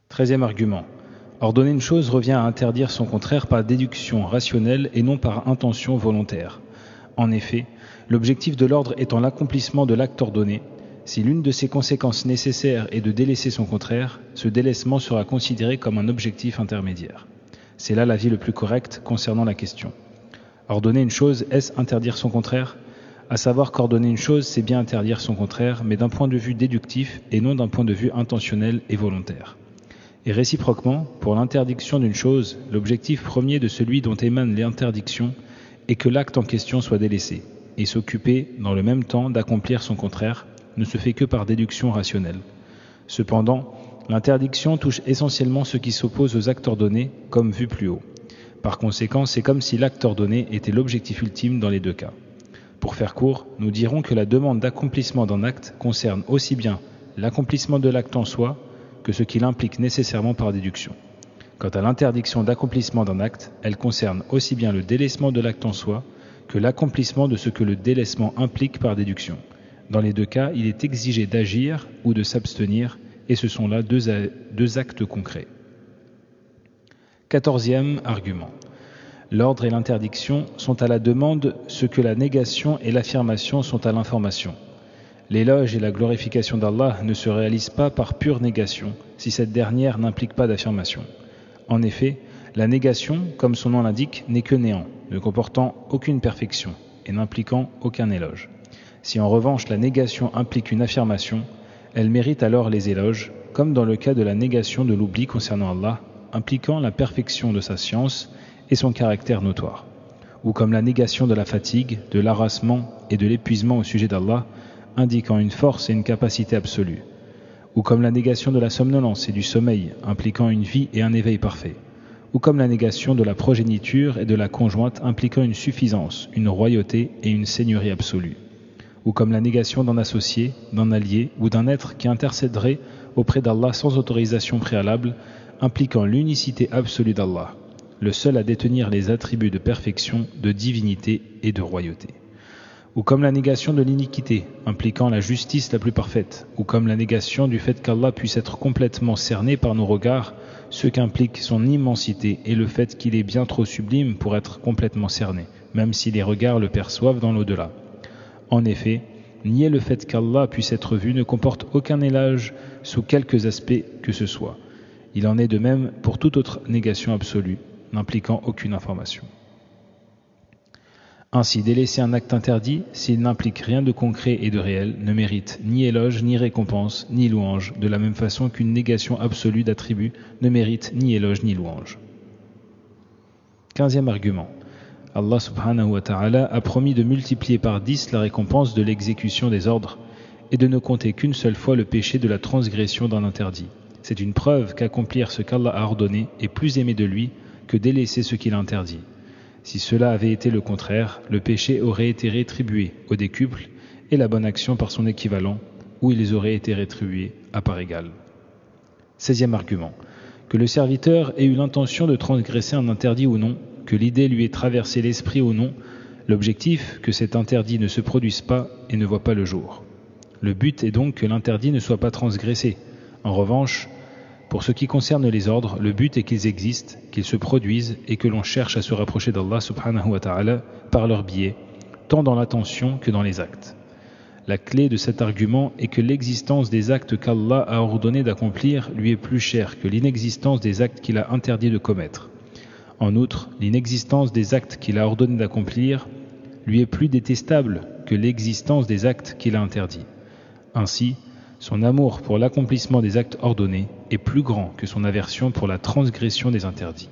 13e argument. Ordonner une chose revient à interdire son contraire par déduction rationnelle et non par intention volontaire. En effet, l'objectif de l'ordre étant l'accomplissement de l'acte ordonné, si l'une de ses conséquences nécessaires est de délaisser son contraire, ce délaissement sera considéré comme un objectif intermédiaire. C'est là l'avis le plus correct concernant la question. Ordonner une chose, est-ce interdire son contraire ? À savoir qu'ordonner une chose, c'est bien interdire son contraire, mais d'un point de vue déductif et non d'un point de vue intentionnel et volontaire. Et réciproquement, pour l'interdiction d'une chose, l'objectif premier de celui dont émane l'interdiction est que l'acte en question soit délaissé, et s'occuper, dans le même temps, d'accomplir son contraire, ne se fait que par déduction rationnelle. Cependant, l'interdiction touche essentiellement ce qui s'oppose aux actes ordonnés, comme vu plus haut. Par conséquent, c'est comme si l'acte ordonné était l'objectif ultime dans les deux cas. Pour faire court, nous dirons que la demande d'accomplissement d'un acte concerne aussi bien l'accomplissement de l'acte en soi que ce qu'il implique nécessairement par déduction. Quant à l'interdiction d'accomplissement d'un acte, elle concerne aussi bien le délaissement de l'acte en soi que l'accomplissement de ce que le délaissement implique par déduction. Dans les deux cas, il est exigé d'agir ou de s'abstenir, et ce sont là deux actes concrets. 14e argument. L'ordre et l'interdiction sont à la demande ce que la négation et l'affirmation sont à l'information. L'éloge et la glorification d'Allah ne se réalisent pas par pure négation, si cette dernière n'implique pas d'affirmation. En effet, la négation, comme son nom l'indique, n'est que néant, ne comportant aucune perfection et n'impliquant aucun éloge. Si en revanche la négation implique une affirmation, elle mérite alors les éloges, comme dans le cas de la négation de l'oubli concernant Allah, impliquant la perfection de sa science et son caractère notoire, ou comme la négation de la fatigue, de l'harassement et de l'épuisement au sujet d'Allah, indiquant une force et une capacité absolue, ou comme la négation de la somnolence et du sommeil, impliquant une vie et un éveil parfait, ou comme la négation de la progéniture et de la conjointe, impliquant une suffisance, une royauté et une seigneurie absolue, ou comme la négation d'un associé, d'un allié ou d'un être qui intercéderait auprès d'Allah sans autorisation préalable, impliquant l'unicité absolue d'Allah, le seul à détenir les attributs de perfection, de divinité et de royauté. Ou comme la négation de l'iniquité, impliquant la justice la plus parfaite, ou comme la négation du fait qu'Allah puisse être complètement cerné par nos regards, ce qu'implique son immensité et le fait qu'il est bien trop sublime pour être complètement cerné, même si les regards le perçoivent dans l'au-delà. En effet, nier le fait qu'Allah puisse être vu ne comporte aucun éloge sous quelques aspects que ce soit. Il en est de même pour toute autre négation absolue, n'impliquant aucune information. Ainsi, délaisser un acte interdit, s'il n'implique rien de concret et de réel, ne mérite ni éloge, ni récompense, ni louange, de la même façon qu'une négation absolue d'attribut ne mérite ni éloge ni louange. 15e argument. Allah subhanahu wa ta'ala a promis de multiplier par 10 la récompense de l'exécution des ordres et de ne compter qu'une seule fois le péché de la transgression d'un interdit. C'est une preuve qu'accomplir ce qu'Allah a ordonné est plus aimé de lui que délaisser ce qu'il a interdit. Si cela avait été le contraire, le péché aurait été rétribué au décuple et la bonne action par son équivalent, ou ils auraient été rétribués à part égale. 16e argument. Que le serviteur ait eu l'intention de transgresser un interdit ou non, que l'idée lui ait traversé l'esprit ou non, l'objectif que cet interdit ne se produise pas et ne voit pas le jour. Le but est donc que l'interdit ne soit pas transgressé. En revanche, pour ce qui concerne les ordres, le but est qu'ils existent, qu'ils se produisent et que l'on cherche à se rapprocher d'Allah subhanahu wa ta'ala par leur biais, tant dans l'attention que dans les actes. La clé de cet argument est que l'existence des actes qu'Allah a ordonné d'accomplir lui est plus chère que l'inexistence des actes qu'il a interdit de commettre. En outre, l'inexistence des actes qu'il a ordonné d'accomplir lui est plus détestable que l'existence des actes qu'il a interdits. Ainsi, son amour pour l'accomplissement des actes ordonnés est plus grand que son aversion pour la transgression des interdits.